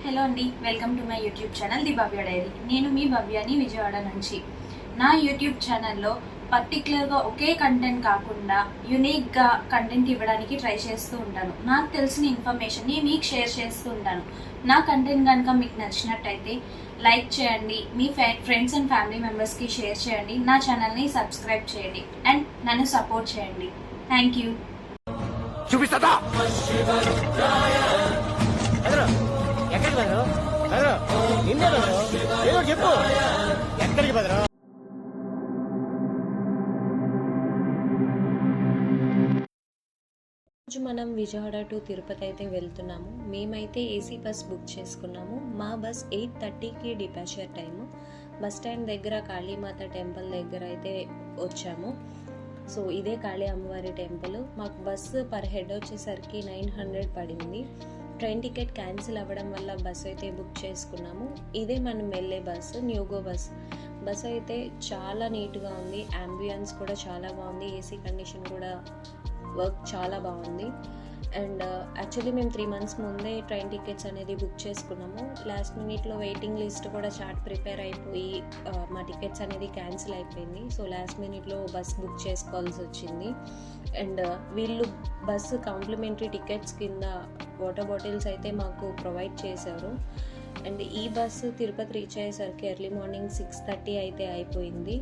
Hello అండి, welcome to my YouTube channel the Bhavya diary. నేను మీ భవ్యాని విజయవాడ నుంచి. నా యూట్యూబ్ ఛానల్లో పర్టికులర్గా ఒకే కంటెంట్ కాకుండా యునిక్గా కంటెంట్ ఇవ్వడానికి ట్రై చేస్తూ ఉంటాను. నాకు తెలిసిన ఇన్ఫర్మేషన్ని మీకు షేర్ చేస్తూ ఉంటాను. నా కంటెంట్ కనుక మీకు నచ్చినట్టయితే లైక్ చేయండి, మీ ఫ్రెండ్స్ అండ్ ఫ్యామిలీ మెంబర్స్కి షేర్ చేయండి, నా ఛానల్ని సబ్స్క్రైబ్ చేయండి అండ్ నన్ను సపోర్ట్ చేయండి. Thank you. రోజు మనం విజయవాడ టు తిరుపతి అయితే వెళ్తున్నాము. మేమైతే ఏసీ బస్ బుక్ చేసుకున్నాము. మా బస్ 8:30కి డిపార్చర్ టైము. బస్ స్టాండ్ దగ్గర కాళీమాత టెంపుల్ దగ్గర అయితే వచ్చాము. సో ఇదే కాళీ అమ్మవారి టెంపుల్. మాకు బస్సు పర్ హెడ్ వచ్చేసరికి 900 పడింది. ట్రైన్ టికెట్ క్యాన్సిల్ అవ్వడం వల్ల బస్ అయితే బుక్ చేసుకున్నాము. ఇదే మనం వెళ్ళే బస్సు, న్యూగో బస్. బస్ అయితే చాలా నీట్గా ఉంది, అంబియన్స్ కూడా చాలా బాగుంది, ఏసీ కండిషన్ కూడా వర్క్ చాలా బాగుంది. అండ్ యాక్చువల్లీ మేము 3 months ముందే ట్రైన్ టికెట్స్ అనేది బుక్ చేసుకున్నాము. లాస్ట్ మినిట్లో వెయిటింగ్ లిస్ట్ కూడా చార్ట్ ప్రిపేర్ అయిపోయి మా టికెట్స్ అనేది క్యాన్సిల్ అయిపోయింది. సో లాస్ట్ మినిట్లో బస్ బుక్ చేసుకోవాల్సి వచ్చింది. అండ్ వీళ్ళు బస్సు కాంప్లిమెంటరీ టికెట్స్ కింద వాటర్ బాటిల్స్ అయితే మాకు ప్రొవైడ్ చేశారు. అండ్ ఈ బస్సు తిరుపతి రీచ్ అయ్యేసరికి ఎర్లీ మార్నింగ్ 6:30 అయితే అయిపోయింది.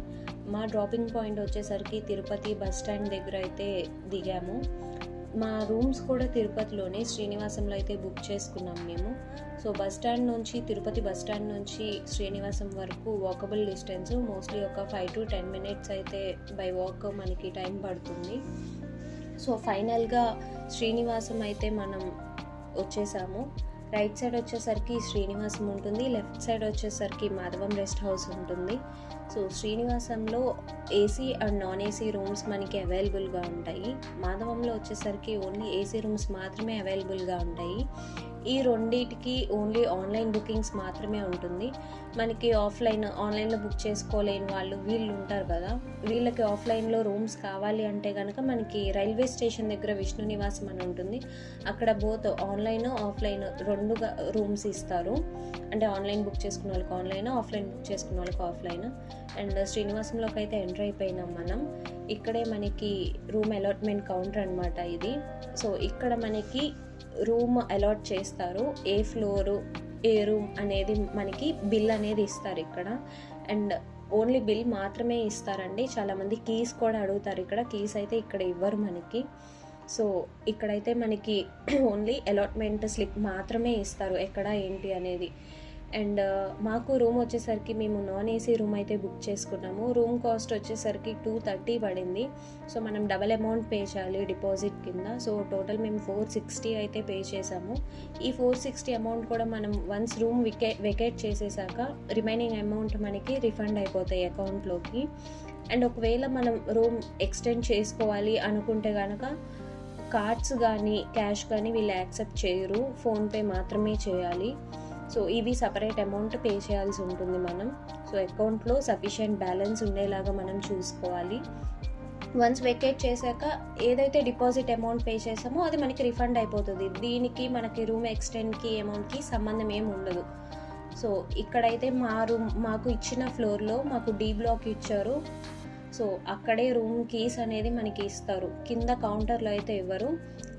మా డ్రాపింగ్ పాయింట్ వచ్చేసరికి తిరుపతి బస్ స్టాండ్ దగ్గర అయితే దిగాము. మా రూమ్స్ కూడా తిరుపతిలోనే శ్రీనివాసంలో అయితే బుక్ చేసుకున్నాం మేము. సో బస్ స్టాండ్ నుంచి తిరుపతి బస్ స్టాండ్ నుంచి శ్రీనివాసం వరకు వాకబుల్ డిస్టెన్స్, మోస్ట్లీ ఒక 5 to 10 minutes అయితే బై వాక్ మనకి టైం పడుతుంది. సో ఫైనల్గా శ్రీనివాసం అయితే మనం వచ్చేసాము. రైట్ సైడ్ వచ్చేసరికి శ్రీనివాసం ఉంటుంది, లెఫ్ట్ సైడ్ వచ్చేసరికి మాధవం రెస్ట్ హౌస్ ఉంటుంది. సో శ్రీనివాసంలో AC and non AC rooms మనకి అవైలబుల్గా ఉంటాయి. మాధవంలో వచ్చేసరికి ఓన్లీ ఏసీ రూమ్స్ మాత్రమే అవైలబుల్గా ఉంటాయి. ఈ రెండింటికి ఓన్లీ ఆన్లైన్ బుకింగ్స్ మాత్రమే ఉంటుంది. మనకి ఆన్లైన్లో బుక్ చేసుకోలేని వాళ్ళు వీళ్ళు ఉంటారు కదా, వీళ్ళకి ఆఫ్లైన్లో రూమ్స్ కావాలి అంటే కనుక మనకి రైల్వే స్టేషన్ దగ్గర విష్ణు నివాసం అని ఉంటుంది. అక్కడ బోత్ ఆన్లైన్ ఆఫ్లైన్ రెండుగా రూమ్స్ ఇస్తారు. అంటే ఆన్లైన్ బుక్ చేసుకున్న వాళ్ళకి ఆన్లైన్, ఆఫ్లైన్ బుక్ చేసుకున్న వాళ్ళకి ఆఫ్లైన్. అండ్ శ్రీనివాసంలోకి అయితే ఎంటర్ అయిపోయినాం మనం. ఇక్కడే మనకి రూమ్ అలాట్మెంట్ కౌంటర్ అనమాట ఇది. సో ఇక్కడ మనకి రూమ్ అలాట్ చేస్తారు, ఏ ఫ్లోరు ఏ రూమ్ అనేది మనకి బిల్ అనేది ఇస్తారు ఇక్కడ. అండ్ ఓన్లీ బిల్ మాత్రమే ఇస్తారండి. చాలామంది కీస్ కూడా అడుగుతారు. ఇక్కడ కీస్ అయితే ఇక్కడ ఇవ్వరు మనకి. సో ఇక్కడైతే మనకి ఓన్లీ అలాట్మెంట్ స్లిప్ మాత్రమే ఇస్తారు, ఎక్కడ ఏంటి అనేది. అండ్ మాకు రూమ్ వచ్చేసరికి మేము నాన్ ఏసీ రూమ్ అయితే బుక్ చేసుకున్నాము. రూమ్ కాస్ట్ వచ్చేసరికి 230 పడింది. సో మనం డబల్ అమౌంట్ పే చేయాలి డిపాజిట్ కింద. సో టోటల్ మేము 460 అయితే పే చేసాము. ఈ 460 అమౌంట్ కూడా మనం వన్స్ రూమ్ వెకేట్ చేసేసాక రిమైనింగ్ అమౌంట్ మనకి రిఫండ్ అయిపోతాయి అకౌంట్లోకి. అండ్ ఒకవేళ మనం రూమ్ ఎక్స్టెండ్ చేసుకోవాలి అనుకుంటే కనుక కార్డ్స్ కానీ క్యాష్ కానీ వీళ్ళు యాక్సెప్ట్ చేయరు, ఫోన్పే మాత్రమే చేయాలి. సో ఇవి సపరేట్ అమౌంట్ పే చేయాల్సి ఉంటుంది మనం. సో అకౌంట్లో సఫిషియెంట్ బ్యాలెన్స్ ఉండేలాగా మనం చూసుకోవాలి. వన్స్ వెకేట్ చేశాక ఏదైతే డిపాజిట్ అమౌంట్ పే చేసామో అది మనకి రిఫండ్ అయిపోతుంది. దీనికి మనకి రూమ్ ఎక్స్టెండ్కి అమౌంట్కి సంబంధం ఏమి ఉండదు. సో ఇక్కడైతే మాకు ఇచ్చిన ఫ్లోర్లో మాకు డి బ్లాక్ ఇచ్చారు. సో అక్కడే రూమ్ కీస్ అనేది మనకి ఇస్తారు. కింద కౌంటర్లో అయితే ఇవ్వరు,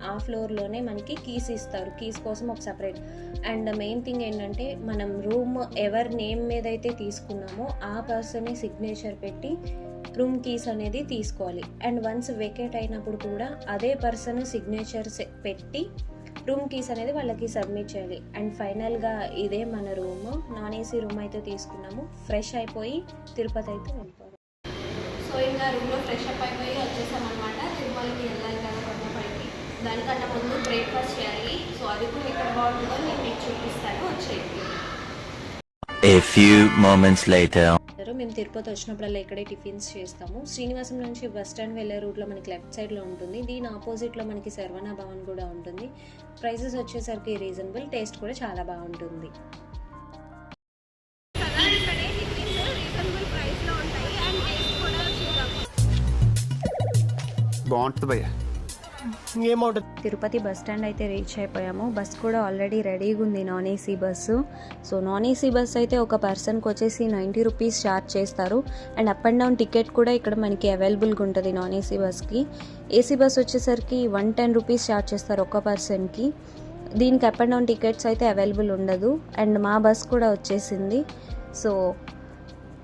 ఆ ఫ్లోర్లోనే మనకి కీస్ ఇస్తారు. కీస్ కోసం ఒక సపరేట్. అండ్ మెయిన్ థింగ్ ఏంటంటే మనం రూమ్ ఎవరి నేమ్ మీద అయితే తీసుకున్నామో ఆ పర్సన్ సిగ్నేచర్ పెట్టి రూమ్ కీస్ అనేది తీసుకోవాలి. అండ్ వన్స్ వెకేట్ అయినప్పుడు కూడా అదే పర్సన్ సిగ్నేచర్ పెట్టి రూమ్ కీస్ అనేది వాళ్ళకి సబ్మిట్ చేయాలి. అండ్ ఫైనల్గా ఇదే మన రూమ్. నాన్ ఏసీ రూమ్ అయితే తీసుకున్నాము. ఫ్రెష్ అయిపోయి తిరుపతి అయితే వెళ్ళిపోయాం. సో ఇంకా రూమ్లో ఫ్రెష్ అప్ అయిపోయి వచ్చేసామన్నమాట. తిరుమలకి వెళ్ళాలి కదా కొండపైకి. దానికన్నా ముందు బ్రేక్ఫాస్ట్ చేయాలి. సో అది కూడా ఎక్కడ బాగుంటుందో నేను మీకు చూపిస్తాను, వచ్చేయండి. A few moments later. మేము తిరుపతి వచ్చినప్పుడల్లా ఇక్కడే టిఫిన్స్ చేస్తాము. శ్రీనివాసం నుంచి బస్ స్టాండ్ వెళ్ళే రూట్లో మనకి లెఫ్ట్ సైడ్లో ఉంటుంది. దీని ఆపోజిట్లో మనకి శర్వణ భవన్ కూడా ఉంటుంది. ప్రైసెస్ వచ్చేసరికి రీజనబుల్, టేస్ట్ కూడా చాలా బాగుంటుంది. బాగుంటుంది భయ్య. తిరుపతి బస్ స్టాండ్ అయితే రీచ్ అయిపోయాము. బస్ కూడా ఆల్రెడీ రెడీగా ఉంది, non AC bus. So non AC bus అయితే ఒక పర్సన్కి వచ్చేసి 90 రూపీస్ ఛార్జ్ చేస్తారు. And up and down ticket కూడా ఇక్కడ మనకి అవైలబుల్గా ఉంటుంది నాన్ ఏసీ బస్కి. ఏసీ బస్ వచ్చేసరికి 110 రూపీస్ ఛార్జ్ చేస్తారు ఒక్క పర్సన్కి. దీనికి అప్ అండ్ డౌన్ టికెట్స్ అయితే అవైలబుల్ ఉండదు. అండ్ మా బస్ కూడా వచ్చేసింది. సో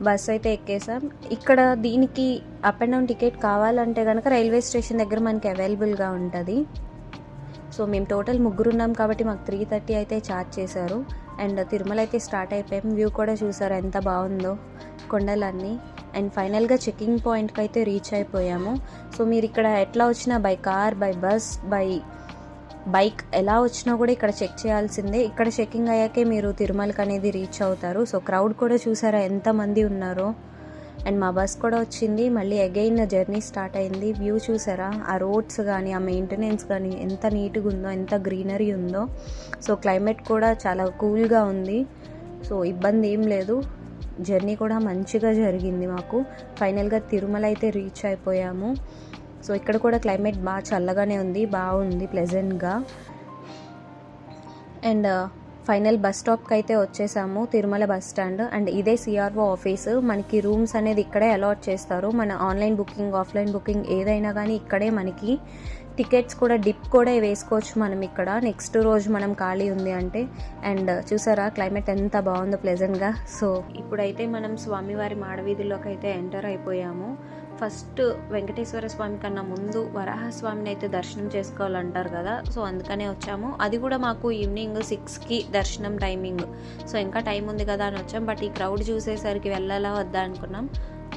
బస్ అయితే ఎక్కేసాం. ఇక్కడ దీనికి అప్ అండ్ డౌన్ టికెట్ కావాలంటే కనుక రైల్వే స్టేషన్ దగ్గర మనకి అవైలబుల్గా ఉంటుంది. సో మేము టోటల్ 3 ఉన్నాం కాబట్టి మాకు 330 అయితే ఛార్జ్ చేశారు. అండ్ తిరుమల అయితే స్టార్ట్ అయిపోయాం. వ్యూ కూడా చూసారు ఎంత బాగుందో కొండలన్నీ. అండ్ ఫైనల్గా చెకింగ్ పాయింట్కి అయితే రీచ్ అయిపోయాము. సో మీరు ఇక్కడ ఎట్లా వచ్చినా by car, by bus, by bike ఎలా వచ్చినా కూడా ఇక్కడ చెక్ చేయాల్సిందే. ఇక్కడ చెకింగ్ అయ్యాకే మీరు తిరుమలకి అనేది రీచ్ అవుతారు. సో క్రౌడ్ కూడా చూసారా ఎంతమంది ఉన్నారో. అండ్ మా బస్ కూడా వచ్చింది. మళ్ళీ అగైన్ జర్నీ స్టార్ట్ అయింది. వ్యూ చూసారా, ఆ రోడ్స్ కానీ ఆ మెయింటెనెన్స్ కానీ ఎంత నీట్గా ఉందో, ఎంత గ్రీనరీ ఉందో. సో క్లైమేట్ కూడా చాలా కూల్గా ఉంది. సో ఇబ్బంది ఏం లేదు. జర్నీ కూడా మంచిగా జరిగింది మాకు. ఫైనల్గా తిరుమల అయితే రీచ్ అయిపోయాము. సో ఇక్కడ కూడా క్లైమేట్ బాగా చల్లగానే ఉంది, బాగుంది ప్లెజెంట్గా. అండ్ ఫైనల్ బస్ స్టాప్కి అయితే వచ్చేసాము, తిరుమల బస్ స్టాండ్. అండ్ ఇదే సిఆర్ఓ ఆఫీసు. మనకి రూమ్స్ అనేది ఇక్కడే అలాట్ చేస్తారు. మన ఆన్లైన్ బుకింగ్, ఆఫ్లైన్ బుకింగ్ ఏదైనా కానీ ఇక్కడే మనకి. టికెట్స్ కూడా డిప్ కూడా వేసుకోవచ్చు మనం ఇక్కడ, నెక్స్ట్ రోజు మనం ఖాళీ ఉంది అంటే. అండ్ చూసారా క్లైమేట్ ఎంత బాగుందో ప్లెజెంట్గా. సో ఇప్పుడైతే మనం స్వామివారి మాడవీధుల్లోకి అయితే ఎంటర్ అయిపోయాము. ఫస్ట్ వెంకటేశ్వర స్వామి కన్నా ముందు వరాహస్వామిని అయితే దర్శనం చేసుకోవాలంటారు కదా. సో అందుకనే వచ్చాము. అది కూడా మాకు ఈవినింగ్ 6కి దర్శనం టైమింగ్. సో ఇంకా టైం ఉంది కదా అని వచ్చాం. బట్ ఈ క్రౌడ్ చూసేసరికి వెళ్ళాలా వద్దా అనుకున్నాం.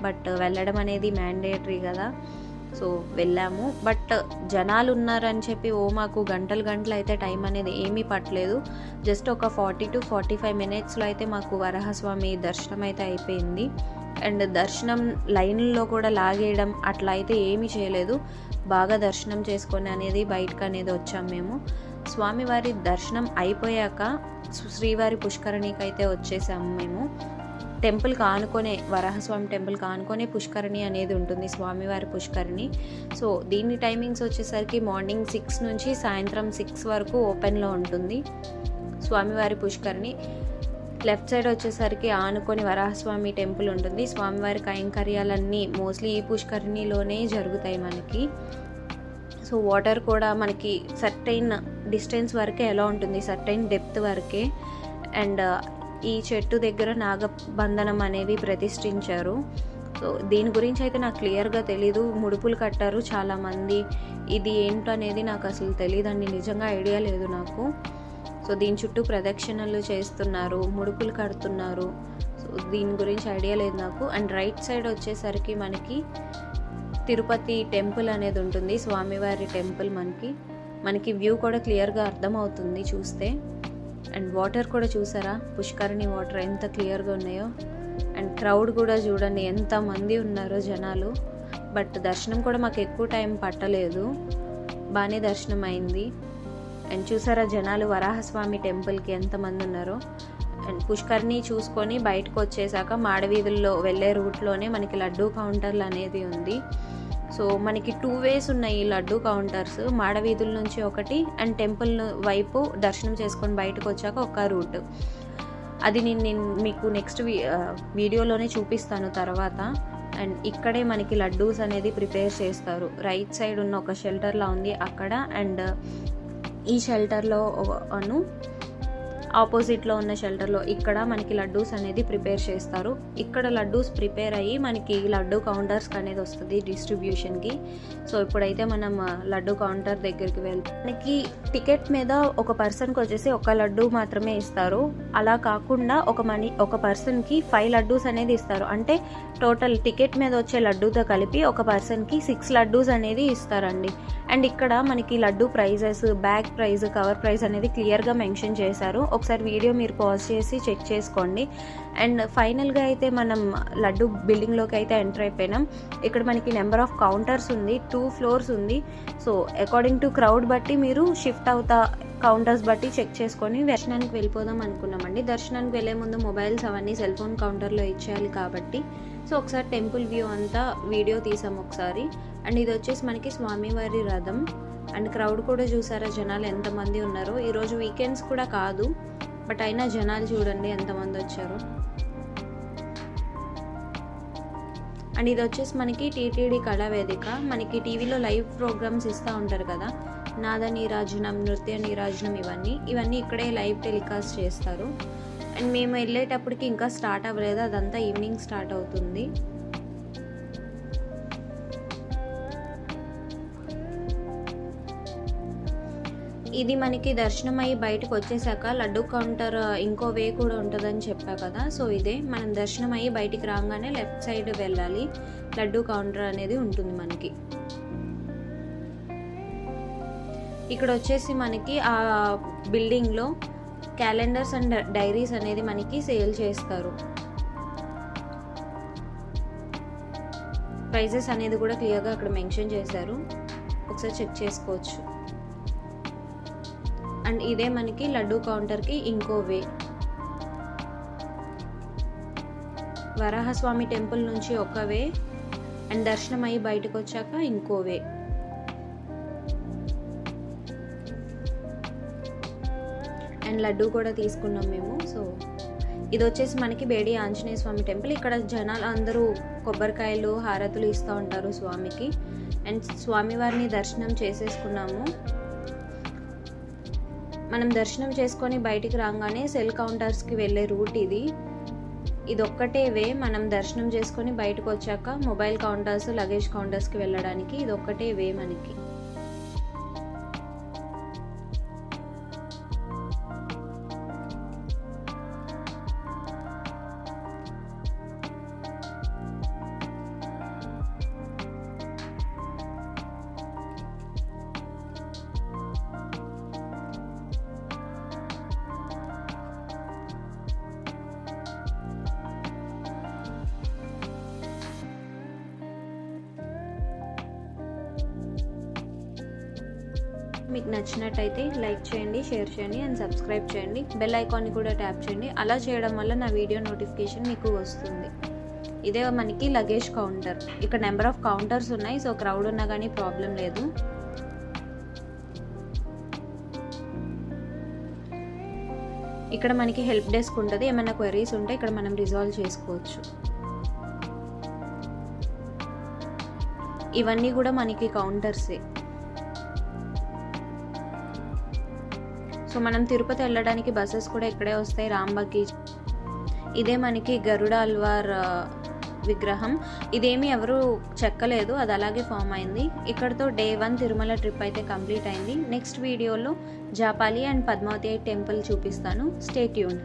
బట్ వెళ్ళడం అనేది మ్యాండేటరీ కదా. సో వెళ్ళాము. బట్ జనాలు ఉన్నారని చెప్పి మాకు గంటలు అయితే టైం అనేది ఏమీ పట్టలేదు. జస్ట్ ఒక 40 to 45 మినిట్స్లో అయితే మాకు వరాహస్వామి దర్శనం అయితే అయిపోయింది. అండ్ దర్శనం లైన్లో కూడా లాగేయడం అట్లా అయితే ఏమీ చేయలేదు. బాగా దర్శనం చేసుకొని అనేది బయటకు అనేది వచ్చాము మేము. స్వామివారి దర్శనం అయిపోయాక శ్రీవారి పుష్కరిణికి అయితే వచ్చేసాము మేము. టెంపుల్ కానుకొనే, వరాహస్వామి టెంపుల్ కానుకొనే పుష్కరిణి అనేది ఉంటుంది, స్వామివారి పుష్కరిణి. సో దీని టైమింగ్స్ వచ్చేసరికి మార్నింగ్ 6 నుంచి సాయంత్రం 6 వరకు ఓపెన్లో ఉంటుంది స్వామివారి పుష్కరిణి. లెఫ్ట్ సైడ్ వచ్చేసరికి ఆనుకొని వరాహస్వామి టెంపుల్ ఉంటుంది. స్వామివారి కైంకర్యాలన్నీ మోస్ట్లీ ఈ పుష్కరిణిలోనే జరుగుతాయి మనకి. సో వాటర్ కూడా మనకి సర్టైన్ డిస్టెన్స్ వరకే ఎలా ఉంటుంది, సర్టైన్ డెప్త్ వరకే. అండ్ ఈ చెట్టు దగ్గర నాగబంధనం అనేవి ప్రతిష్ఠించారు. సో దీని గురించి అయితే నాకు క్లియర్గా తెలీదు. ముడుపులు కట్టారు చాలామంది. ఇది ఏంటో అనేది నాకు అసలు తెలియదండి, నిజంగా ఐడియా లేదు నాకు. సో దీని చుట్టూ ప్రదక్షిణలు చేస్తున్నారు, ముడుపులు కడుతున్నారు. సో దీని గురించి ఐడియా లేదు నాకు. అండ్ రైట్ సైడ్ వచ్చేసరికి మనకి తిరుపతి టెంపుల్ అనేది ఉంటుంది, స్వామివారి టెంపుల్. మనకి వ్యూ కూడా క్లియర్గా అర్థమవుతుంది చూస్తే. అండ్ వాటర్ కూడా చూసారా, పుష్కరిణి వాటర్ ఎంత క్లియర్గా ఉన్నాయో. అండ్ క్రౌడ్ కూడా చూడండి ఎంతమంది ఉన్నారో జనాలు. బట్ దర్శనం కూడా మాకు ఎక్కువ టైం పట్టలేదు, బాగానే దర్శనం అయింది. అండ్ చూసారా జనాలు వరాహస్వామి టెంపుల్కి ఎంతమంది ఉన్నారో. అండ్ పుష్కరిణి చూసుకొని బయటకు వచ్చేసాక మాడవీధుల్లో వెళ్ళే రూట్లోనే మనకి లడ్డూ కౌంటర్లు అనేది ఉంది. సో మనకి 2 ways ఉన్నాయి ఈ లడ్డూ కౌంటర్స్. మాడవీధుల నుంచి ఒకటి, అండ్ టెంపుల్ వైపు దర్శనం చేసుకొని బయటకు వచ్చాక ఒక రూట్. అది నేను మీకు నెక్స్ట్ వీడియోలోనే చూపిస్తాను తర్వాత. అండ్ ఇక్కడే మనకి లడ్డూస్ అనేది ప్రిపేర్ చేస్తారు. రైట్ సైడ్ ఉన్న ఒక షెల్టర్లా ఉంది అక్కడ. అండ్ ఈ షెల్టర్లో ఆపోజిట్లో ఉన్న షెల్టర్లో ఇక్కడ మనకి లడ్డూస్ అనేది ప్రిపేర్ చేస్తారు. ఇక్కడ లడ్డూస్ ప్రిపేర్ అయ్యి మనకి లడ్డూ కౌంటర్స్కి అనేది వస్తుంది డిస్ట్రిబ్యూషన్కి. సో ఇప్పుడైతే మనం లడ్డూ కౌంటర్ దగ్గరికి వెళ్తాం. మనకి టికెట్ మీద ఒక పర్సన్కి వచ్చేసి ఒక లడ్డూ మాత్రమే ఇస్తారు. అలా కాకుండా ఒక పర్సన్కి 5 లడ్డూస్ అనేది ఇస్తారు. అంటే టోటల్ టికెట్ మీద వచ్చే లడ్డూతో కలిపి ఒక పర్సన్కి 6 లడ్డూస్ అనేది ఇస్తారండి. అండ్ ఇక్కడ మనకి laddoo prizes, bag prize, cover prize అనేది క్లియర్గా మెన్షన్ చేశారు. ఒకసారి వీడియో మీరు పాజ్ చేసి చెక్ చేసుకోండి. అండ్ ఫైనల్గా అయితే మనం లడ్డూ బిల్డింగ్లోకి అయితే ఎంటర్ అయిపోయినాం. ఇక్కడ మనకి నెంబర్ ఆఫ్ కౌంటర్స్ ఉంది, 2 floors ఉంది. సో అకార్డింగ్ టు క్రౌడ్ బట్టి మీరు షిఫ్ట్ అవుతా కౌంటర్స్ బట్టి చెక్ చేసుకొని దర్శనానికి వెళ్ళిపోదాం అనుకున్నామండి. దర్శనానికి వెళ్ళే ముందు మొబైల్స్ అవన్నీ సెల్ ఫోన్ కౌంటర్లో ఇచ్చేయాలి కాబట్టి సో ఒకసారి టెంపుల్ వ్యూ అంతా వీడియో తీసాము ఒకసారి. అండ్ ఇది వచ్చేసి మనకి స్వామివారి రథం. అండ్ క్రౌడ్ కూడా చూసారా జనాలు ఎంతమంది ఉన్నారో. ఈరోజు వీకెండ్స్ కూడా కాదు, బట్ అయినా జనాలు చూడండి ఎంతమంది వచ్చారు. అండ్ ఇది వచ్చేసి మనకి టీటీడీ కళావేదిక. మనకి టీవీలో లైవ్ ప్రోగ్రామ్స్ ఇస్తూ ఉంటారు కదా, నాద నీరాజనం, నృత్య నీరాజనం, ఇవన్నీ ఇక్కడే లైవ్ టెలికాస్ట్ చేస్తారు. అండ్ మేము వెళ్ళేటప్పటికి ఇంకా స్టార్ట్ అవ్వలేదు, అదంతా ఈవినింగ్ స్టార్ట్ అవుతుంది. ఇది మనకి దర్శనం అయ్యి బయటకు వచ్చేసాక లడ్డు కౌంటర్ ఇంకో వే కూడా ఉంటుందని చెప్పా కదా, సో ఇదే మనం దర్శనం అయ్యి బయటికి రాగానే లెఫ్ట్ సైడ్ వెళ్ళాలి, లడ్డు కౌంటర్ అనేది ఉంటుంది మనకి. ఇక్కడ వచ్చేసి మనకి ఆ బిల్డింగ్లో క్యాలెండర్స్ అండ్ డైరీస్ అనేది మనకి సేల్ చేస్తారు. ప్రైజెస్ అనేది కూడా క్లియర్గా అక్కడ మెన్షన్ చేశారు, ఒకసారి చెక్ చేసుకోవచ్చు. అండ్ ఇదే మనకి లడ్డు కౌంటర్కి ఇంకో వే. వరాహస్వామి టెంపుల్ నుంచి ఒక వే, అండ్ దర్శనం అయ్యి బయటకు వచ్చాక ఇంకో వే. అండ్ లడ్డు కూడా తీసుకున్నాం మేము. సో ఇది వచ్చేసి మనకి బేడి ఆంజనేయ స్వామి టెంపుల్. ఇక్కడ జనాలు అందరూ కొబ్బరికాయలు హారతులు ఇస్తూ ఉంటారు స్వామికి. అండ్ స్వామివారిని దర్శనం చేసేసుకున్నాము. మనం దర్శనం చేసుకొని బయటికి రాగానే సెల్ కౌంటర్స్కి వెళ్ళే రూట్ ఇది. ఇదొక్కటే వే, మనం దర్శనం చేసుకొని బయటకు వచ్చాక మొబైల్ కౌంటర్స్, లగేజ్ కౌంటర్స్కి వెళ్ళడానికి ఇదొక్కటే వే మనకి. మీకు నచ్చినట్టయితే లైక్ చేయండి, షేర్ చేయండి అండ్ సబ్స్క్రైబ్ చేయండి. బెల్ ఐకాన్ని కూడా ట్యాప్ చేయండి. అలా చేయడం వల్ల నా వీడియో నోటిఫికేషన్ మీకు వస్తుంది. ఇదే మనకి లగేజ్ కౌంటర్. ఇక్కడ నెంబర్ ఆఫ్ కౌంటర్స్ ఉన్నాయి, సో క్రౌడ్ ఉన్నా కానీ ప్రాబ్లం లేదు. ఇక్కడ మనకి హెల్ప్ డెస్క్ ఉంటుంది, ఏమైనా క్వెరీస్ ఉంటే ఇక్కడ మనం రిజాల్వ్ చేసుకోవచ్చు. ఇవన్నీ కూడా మనకి కౌంటర్సే. సో మనం తిరుపతి వెళ్ళడానికి బస్సెస్ కూడా ఇక్కడే వస్తాయి, రాంబాగ్కి. ఇదే మనకి గరుడ అల్వార్ విగ్రహం. ఇదేమీ ఎవరు చెక్కలేదు, అది అలాగే ఫామ్ అయింది. ఇక్కడతో Day 1 తిరుమల ట్రిప్ అయితే కంప్లీట్ అయింది. నెక్స్ట్ వీడియోలో జాపాలి అండ్ పద్మావతి టెంపుల్ చూపిస్తాను. Stay tuned.